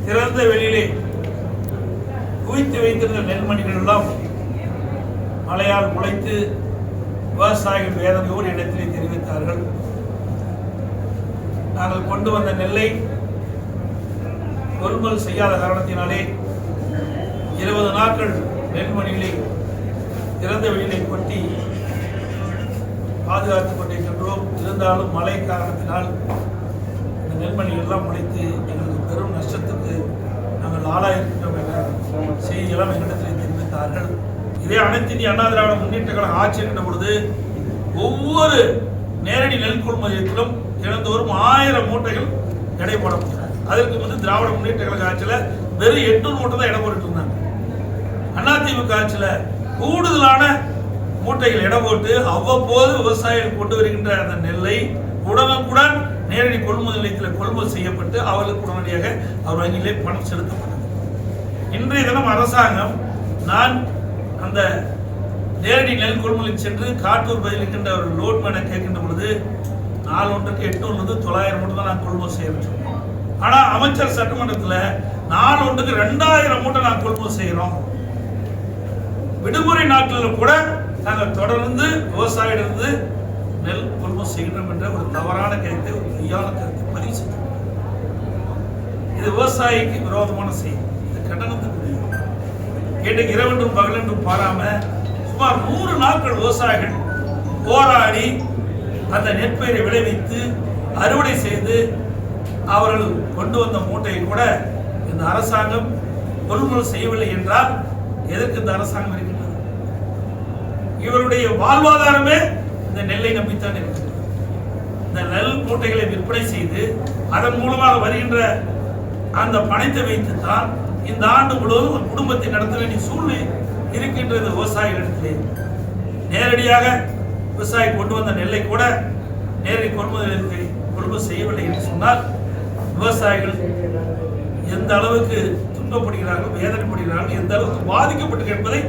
திறந்த வெளியிலே குவித்து வைத்திருந்த நெல்மணிகள் எல்லாம் மழையால் முளைத்து விவசாயிகள் வேதனையோடு இடத்திலே தெரிவித்தார்கள். நாங்கள் கொண்டு வந்த நெல்லை கொள்முதல் செய்யாத காரணத்தினாலே 20 நாட்கள் நெல்மணிகளை திறந்த வெளியிலே கொட்டி பாதுகாத்துக் கொண்டிருக்கின்றோம். இருந்தாலும் மழை காரணத்தினால் இந்த நெல்மணிகள் எல்லாம் முளைத்து எங்களுக்கு பெரும் நஷ்டத்துக்கு நாங்கள் ஆளாயிருக்கின்றோம் என்ற செய்தியெல்லாம் எங்களிடத்தில் தெரிவித்தார்கள். இதே அனைத்து இந்திய அண்ணா திராவிட முன்னேற்ற கழகம் ஆட்சி இருக்கின்ற பொழுது ஒவ்வொரு நேரடி நெல் கொள்முதலிலும் தினந்தோறும் 1000 மூட்டைகள் எடை போடப்பட்டது. அதற்கு வந்து திராவிட முன்னேற்ற கழக ஆட்சியில் வெறும் 800 மூட்டை தான் எடை போட்டு இருந்தாங்க. அதிமுக ஆட்சியில் கூடுதலான மூட்டைகள் எடை போட்டு அவ்வப்போது விவசாயிகள் கொண்டு வருகின்ற அந்த நெல்லை உடனுக்குடன் நேரடி கொள்முதல் நிலையத்தில் கொள்முதல் செய்யப்பட்டு அவர்களுக்கு உடனடியாக அவர் வங்கியிலே பணம் செலுத்தப்பட்டது. இன்றைய தினம் அரசாங்கம் நான் அந்த நேரடி நெல் கொள்முதலில் சென்று காட்டூர் பதில் இருக்கின்ற ஒரு லோட்மேனை கேட்கின்ற பொழுது 4 ஒன்றுக்கு 800 900 மூட்டை தான் நான் கொள்முதல் செய்யறோம். ஆனால் அமைச்சர் சட்டமன்றத்தில் 4 ஒன்றுக்கு 2000 மூட்டை நான் கொள்முதல் செய்கிறோம். விடுமுறை நாட்களில் கூட நாங்கள் தொடர்ந்து விவசாயிலிருந்து நெல் கொள்முதல் செய்கிறோம் என்ற ஒரு தவறான கருத்தை, ஒரு பொய்யான கருத்தை பதிவு செய்யும். இது விவசாயிக்கு விரோதமான செய்தி. இது கண்டனத்துக்குரிய இன்றைக்கு இரவென்றும் பகலென்றும் பாராம சுமார் 100 நாட்கள் விவசாயிகள் போராடி அந்த நெற்பயிரை விளைவித்து அறுவடை செய்து அவர்கள் கொண்டு வந்த மூட்டையை கூட இந்த அரசாங்கம் கொள்முதல் செய்யவில்லை என்றால் எதற்கு இந்த அரசாங்கம் இருக்கின்றது? இவருடைய வாழ்வாதாரமே இந்த நெல்லை நம்பித்தான் இருக்கிறது. இந்த நெல் மூட்டைகளை விற்பனை செய்து அதன் மூலமாக வருகின்ற அந்த பணத்தை வைத்துத்தான் இந்த ஆண்டு முழுவதும் ஒரு குடும்பத்தை நடத்த வேண்டிய சூழ்நிலை இருக்கின்றது. விவசாயிகளிடத்திலே நேரடியாக விவசாயி கொண்டு வந்த நெல்லை கூட நேரடி கொள்முதல் செய்யவில்லை என்று சொன்னால் விவசாயிகள் எந்த அளவுக்கு துன்பப்படுகிறார்கள், வேதனைப்படுகிறார்கள், எந்த அளவுக்கு பாதிக்கப்பட்டு என்பதை